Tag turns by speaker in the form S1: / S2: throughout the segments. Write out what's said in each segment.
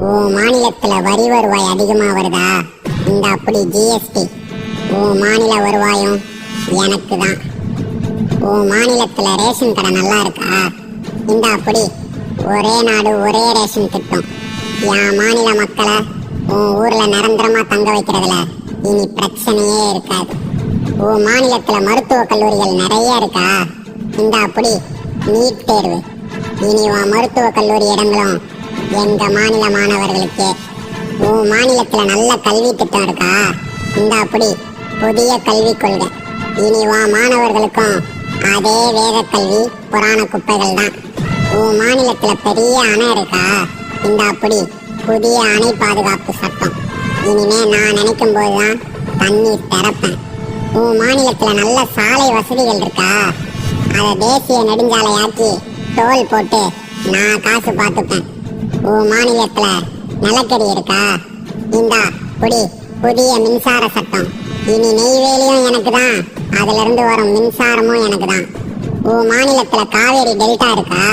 S1: உன் மாநிலத்துல வரி வருவாய் அதிகமா வருதா? இந்த அப்படி ஜிஎஸ்டி. உன் மாநில வருவாயும் எனக்கு தான். உன் மாநிலத்துல ரேஷன் கடை நல்லா இருக்கா? இந்த அப்படி ஒரே நாடு ஒரே ரேஷன் திட்டம். என் மாநில மக்களை உன் ஊர்ல நிரந்தரமா தங்க வைக்கிறதுல இனி பிரச்சனையே இருக்காது. உன் மாநிலத்துல மருத்துவ கல்லூரிகள் நிறைய இருக்கா? இந்த அப்படி நீட் தேர்வு. இனி உன் மருத்துவ கல்லூரி இடங்களும் எங்க மாநில மாணவர்களுக்கு. உன் மாநிலத்துல நல்ல கல்வி திட்டம் இருக்கா? இந்த அப்படி புதிய கல்விக் கொள்கை. இனி உன் மாணவர்களுக்கும் அதே வேத கல்வி புராண குப்பைகள் தான். உன் மாநிலத்துல பெரிய அணை இருக்கா? இந்த அப்படி புதிய அணை பாதுகாப்பு சட்டம். இனிமே நான் நினைக்கும் போதுதான் தண்ணீர் திறப்பேன். உன் மாநிலத்துல நல்ல சாலை வசதிகள் இருக்கா? அதை தேசிய நெடுஞ்சாலையாக்கி டோல் போட்டு நான் காசு பார்த்துப்பேன். உன் மாநிலத்துல நிலக்கரி இருக்கா? இந்த புடி புதிய மின்சார சட்டம். இனி நெய்வேலியும் எனக்கு தான், அதுல இருந்து வரும் மின்சாரமும் எனக்கு தான். உன் மாநிலத்துல காவேரி டெல்டா இருக்கா?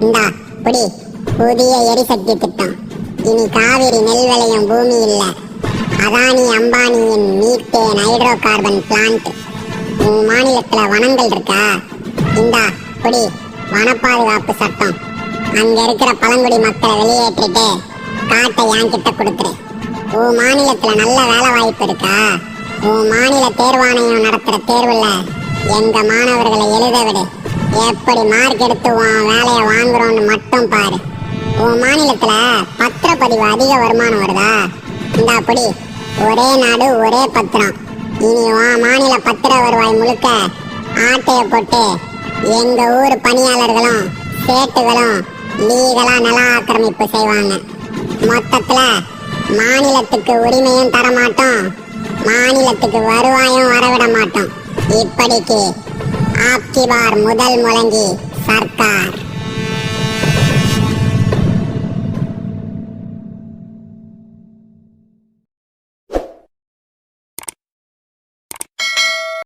S1: இந்த புடி புதிய எரிசக்தி திட்டம். இனி காவிரி நெல் விளையும் பூமி இல்ல, அதானி அம்பானியின் மீத்தேன் ஹைட்ரோ கார்பன் பிளான்ட். உன் மாநிலத்துல வனங்கள் இருக்கா? இந்த புடி வன பாதுகாப்பு சட்டம். அங்க இருக்கிற பழங்குடி மக்களை வெளியேற்றிட்டு காட்டை என் கிட்ட கொடுத்துரு. உன் மாநிலத்துல நல்ல வேலை வாய்ப்பு இருக்கா? உன் மாநில தேர்வாணையம் நடத்துற தேர்வுல எங்க மாணவர்களை எழுத விடு. எப்படி மார்க் எடுத்து உன் வேலையை வாங்குறோன்னு மட்டும் பாரு. உன் மாநிலத்துல பத்திரப்பதிவு அதிக வருமானம் வருதா? இந்த அப்படி ஒரே நாடு ஒரே பத்திரம். இனி உன் மாநில பத்திர வருவாய் முழுக்க ஆட்டைய போட்டு எங்க ஊர் பணியாளர்களும் சேட்டுகளும் லீகலா நில ஆக்கிரமிப்பு செய்வாங்க. மொத்தத்துல மாநிலத்துக்கு உரிமையும் தர மாட்டோம், மாநிலத்துக்கு வருவாயும் வரவிட மாட்டோம். இப்படிக்கு ஆப்கி பார் முதல் முழங்கி சர்க்கார்.